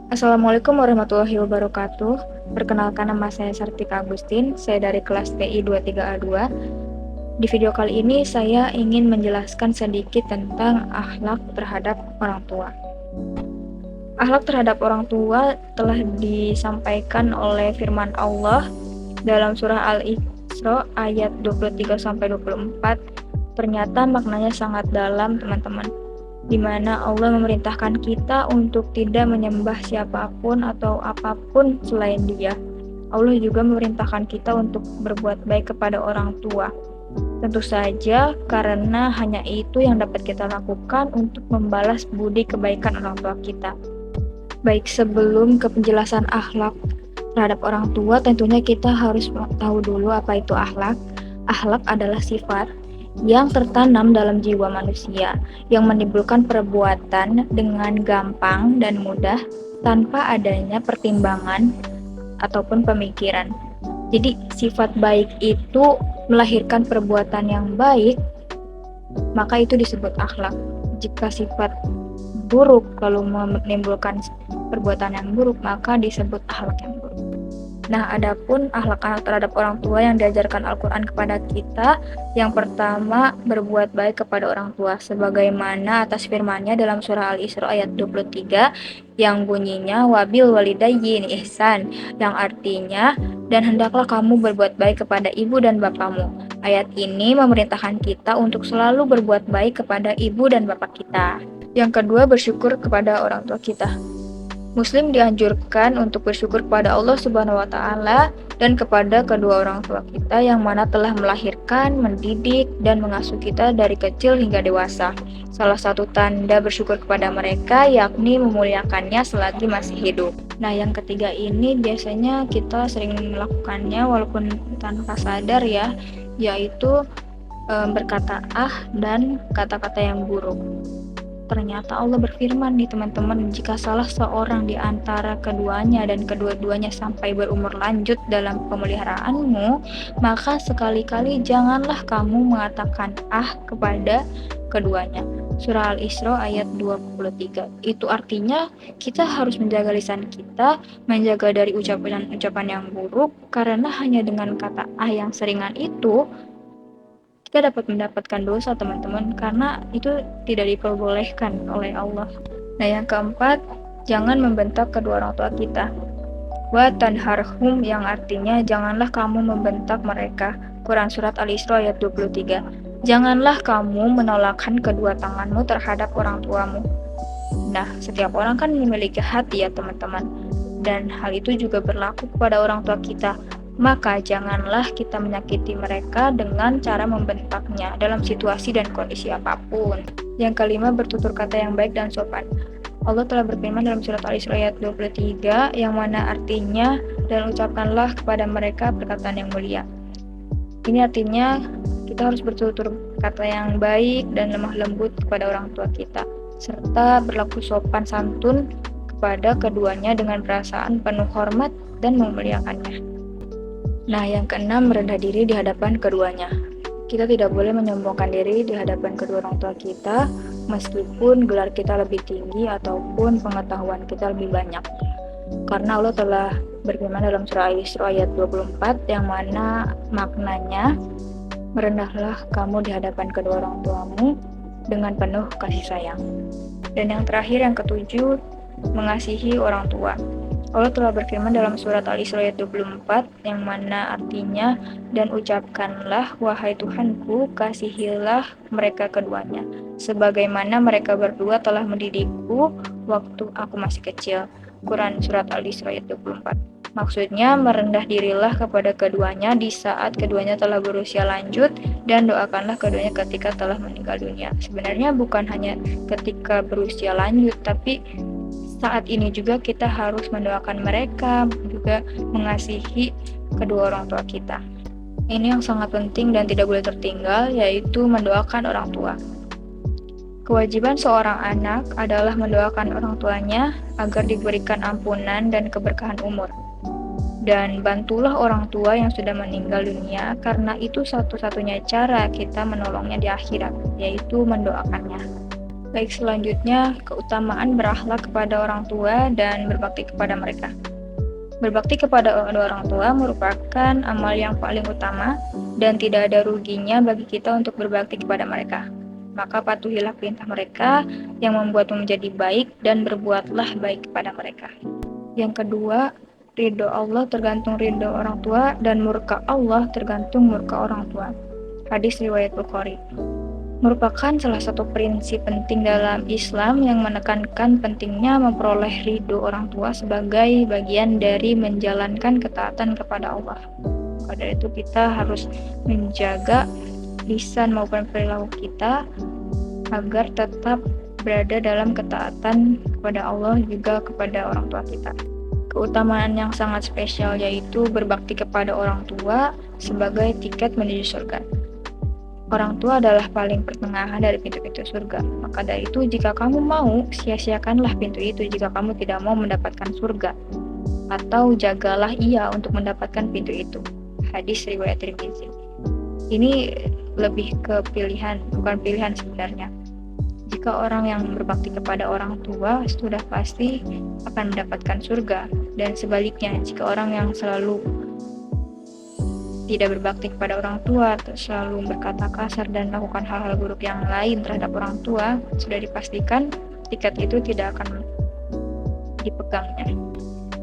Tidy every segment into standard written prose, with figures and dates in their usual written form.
Assalamualaikum warahmatullahi wabarakatuh. Perkenalkan, nama saya Sartika Agustin, saya dari kelas PI 23A2. Di video kali ini saya ingin menjelaskan sedikit tentang akhlak terhadap orang tua. Akhlak terhadap orang tua telah disampaikan oleh firman Allah dalam surah Al-Isra ayat 23-24. Ternyata maknanya sangat dalam, teman-teman, di mana Allah memerintahkan kita untuk tidak menyembah siapapun atau apapun selain Dia. Allah juga memerintahkan kita untuk berbuat baik kepada orang tua. Tentu saja karena hanya itu yang dapat kita lakukan untuk membalas budi kebaikan orang tua kita. Baik, sebelum ke penjelasan akhlak terhadap orang tua, tentunya kita harus tahu dulu apa itu akhlak. Akhlak adalah sifat yang tertanam dalam jiwa manusia, yang menimbulkan perbuatan dengan gampang dan mudah tanpa adanya pertimbangan ataupun pemikiran. Jadi sifat baik itu melahirkan perbuatan yang baik, maka itu disebut akhlak. Jika sifat buruk lalu menimbulkan perbuatan yang buruk, maka disebut akhlak yang buruk. Nah, adapun akhlak terhadap orang tua yang diajarkan Al-Quran kepada kita, yang pertama, berbuat baik kepada orang tua, sebagaimana atas firman-Nya dalam surah Al-Isra ayat 23, yang bunyinya, wabil walidayni ihsan, yang artinya, dan hendaklah kamu berbuat baik kepada ibu dan bapamu. Ayat ini memerintahkan kita untuk selalu berbuat baik kepada ibu dan bapak kita. Yang kedua, bersyukur kepada orang tua kita. Muslim dianjurkan untuk bersyukur kepada Allah Subhanahu wa Ta'ala dan kepada kedua orang tua kita yang mana telah melahirkan, mendidik, dan mengasuh kita dari kecil hingga dewasa. Salah satu tanda bersyukur kepada mereka yakni memuliakannya selagi masih hidup. Nah, yang ketiga ini biasanya kita sering melakukannya walaupun tanpa sadar ya, yaitu berkata dan kata-kata yang buruk. Ternyata Allah berfirman nih teman-teman, jika salah seorang di antara keduanya dan kedua-duanya sampai berumur lanjut dalam pemeliharaanmu, maka sekali-kali janganlah kamu mengatakan kepada keduanya. Surah Al-Isra ayat 23. Itu artinya kita harus menjaga lisan kita, menjaga dari ucapan-ucapan yang buruk, karena hanya dengan kata yang seringan itu kita dapat mendapatkan dosa, teman-teman, karena itu tidak diperbolehkan oleh Allah. Nah, yang keempat, jangan membentak kedua orang tua kita. Wa tanharhum, yang artinya janganlah kamu membentak mereka. Quran surat Al-Isra ayat 23. Janganlah kamu menolakkan kedua tanganmu terhadap orang tuamu. Nah, setiap orang kan memiliki hati ya, teman-teman. Dan hal itu juga berlaku kepada orang tua kita. Maka janganlah kita menyakiti mereka dengan cara membentaknya dalam situasi dan kondisi apapun. Yang kelima, bertutur kata yang baik dan sopan. Allah telah berfirman dalam surat Al-Isra ayat 23 yang mana artinya, dan ucapkanlah kepada mereka perkataan yang mulia. Ini artinya kita harus bertutur kata yang baik dan lemah lembut kepada orang tua kita, serta berlaku sopan santun kepada keduanya dengan perasaan penuh hormat dan memuliakannya. Nah, yang keenam, merendah diri di hadapan keduanya. Kita tidak boleh menyombongkan diri di hadapan kedua orang tua kita, meskipun gelar kita lebih tinggi ataupun pengetahuan kita lebih banyak. Karena Allah telah berfirman dalam surah Al-Isra ayat 24, yang mana maknanya, merendahlah kamu di hadapan kedua orang tuamu dengan penuh kasih sayang. Dan yang terakhir, yang ketujuh, mengasihi orang tua. Allah telah berfirman dalam surat Al-Isra ayat 24 yang mana artinya, dan ucapkanlah wahai Tuhanku, kasihilah mereka keduanya sebagaimana mereka berdua telah mendidikku waktu aku masih kecil. Quran surat Al-Isra ayat 24. Maksudnya, merendah dirilah kepada keduanya di saat keduanya telah berusia lanjut, dan doakanlah keduanya ketika telah meninggal dunia. Sebenarnya bukan hanya ketika berusia lanjut, tapi saat ini juga kita harus mendoakan mereka, juga mengasihi kedua orang tua kita. Ini yang sangat penting dan tidak boleh tertinggal, yaitu mendoakan orang tua. Kewajiban seorang anak adalah mendoakan orang tuanya agar diberikan ampunan dan keberkahan umur. Dan bantulah orang tua yang sudah meninggal dunia, karena itu satu-satunya cara kita menolongnya di akhirat, yaitu mendoakannya. Baik, selanjutnya keutamaan berakhlak kepada orang tua dan berbakti kepada mereka. Berbakti kepada kedua orang tua merupakan amal yang paling utama dan tidak ada ruginya bagi kita untuk berbakti kepada mereka. Maka patuhilah perintah mereka yang membuatmu menjadi baik dan berbuatlah baik kepada mereka. Yang kedua, ridho Allah tergantung ridho orang tua dan murka Allah tergantung murka orang tua. Hadis riwayat Bukhari. Merupakan salah satu prinsip penting dalam Islam yang menekankan pentingnya memperoleh ridho orang tua sebagai bagian dari menjalankan ketaatan kepada Allah. Pada itu kita harus menjaga lisan maupun perilaku kita agar tetap berada dalam ketaatan kepada Allah juga kepada orang tua kita. Keutamaan yang sangat spesial yaitu berbakti kepada orang tua sebagai tiket menuju surga. Orang tua adalah paling pertengahan dari pintu-pintu surga. Maka dari itu, jika kamu mau, sia-siakanlah pintu itu jika kamu tidak mau mendapatkan surga. Atau jagalah ia untuk mendapatkan pintu itu. Hadis riwayat Tirmizi. Ini lebih ke pilihan, bukan pilihan sebenarnya. Jika orang yang berbakti kepada orang tua, sudah pasti akan mendapatkan surga. Dan sebaliknya, jika orang yang selalu tidak berbakti kepada orang tua, selalu berkata kasar dan melakukan hal-hal buruk yang lain terhadap orang tua, sudah dipastikan tiket itu tidak akan dipegangnya.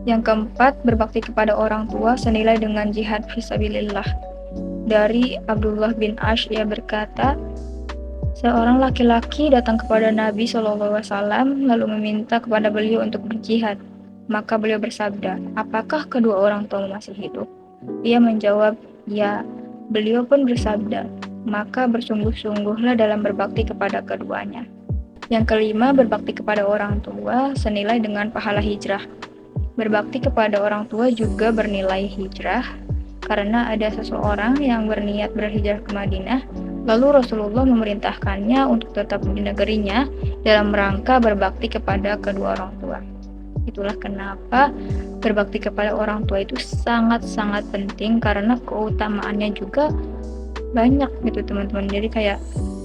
Yang keempat, berbakti kepada orang tua senilai dengan jihad fisabilillah. Dari Abdullah bin Ash, ia berkata, seorang laki-laki datang kepada Nabi SAW lalu meminta kepada beliau untuk berjihad. Maka beliau bersabda, apakah kedua orang tua masih hidup? Ia menjawab, ya. Beliau pun bersabda, maka bersungguh-sungguhlah dalam berbakti kepada keduanya. Yang kelima, berbakti kepada orang tua senilai dengan pahala hijrah. Berbakti kepada orang tua juga bernilai hijrah, karena ada seseorang yang berniat berhijrah ke Madinah, lalu Rasulullah memerintahkannya untuk tetap di negerinya dalam rangka berbakti kepada kedua orang tua. Itulah kenapa berbakti kepada orang tua itu sangat-sangat penting, karena keutamaannya juga banyak gitu teman-teman. Jadi kayak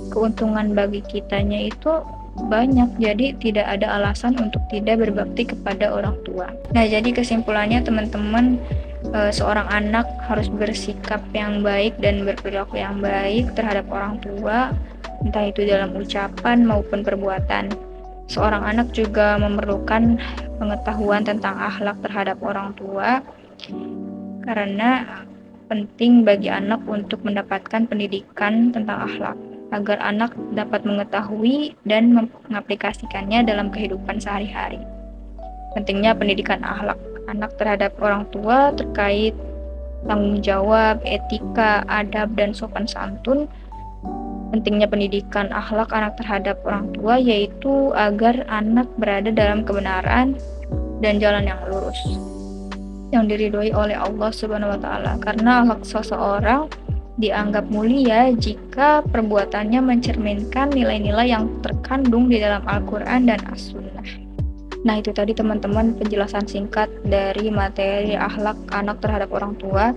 keuntungan bagi kitanya itu banyak, jadi tidak ada alasan untuk tidak berbakti kepada orang tua. Nah, jadi kesimpulannya teman-teman, seorang anak harus bersikap yang baik dan berperilaku yang baik terhadap orang tua, entah itu dalam ucapan maupun perbuatan. Seorang anak juga memerlukan pengetahuan tentang akhlak terhadap orang tua, karena penting bagi anak untuk mendapatkan pendidikan tentang akhlak, agar anak dapat mengetahui dan mengaplikasikannya dalam kehidupan sehari-hari. Pentingnya pendidikan akhlak anak terhadap orang tua terkait tanggung jawab, etika, adab, dan sopan santun. Pentingnya pendidikan akhlak anak terhadap orang tua yaitu agar anak berada dalam kebenaran dan jalan yang lurus yang diridhoi oleh Allah Subhanahu wa taala, karena akhlak seseorang dianggap mulia jika perbuatannya mencerminkan nilai-nilai yang terkandung di dalam Al-Qur'an dan As-Sunnah. Nah, itu tadi teman-teman penjelasan singkat dari materi akhlak anak terhadap orang tua.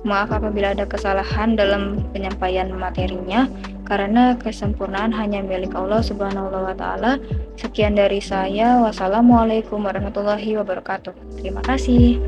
Maaf apabila ada kesalahan dalam penyampaian materinya, karena kesempurnaan hanya milik Allah Subhanahu wa taala. Sekian dari saya. Wassalamualaikum warahmatullahi wabarakatuh. Terima kasih.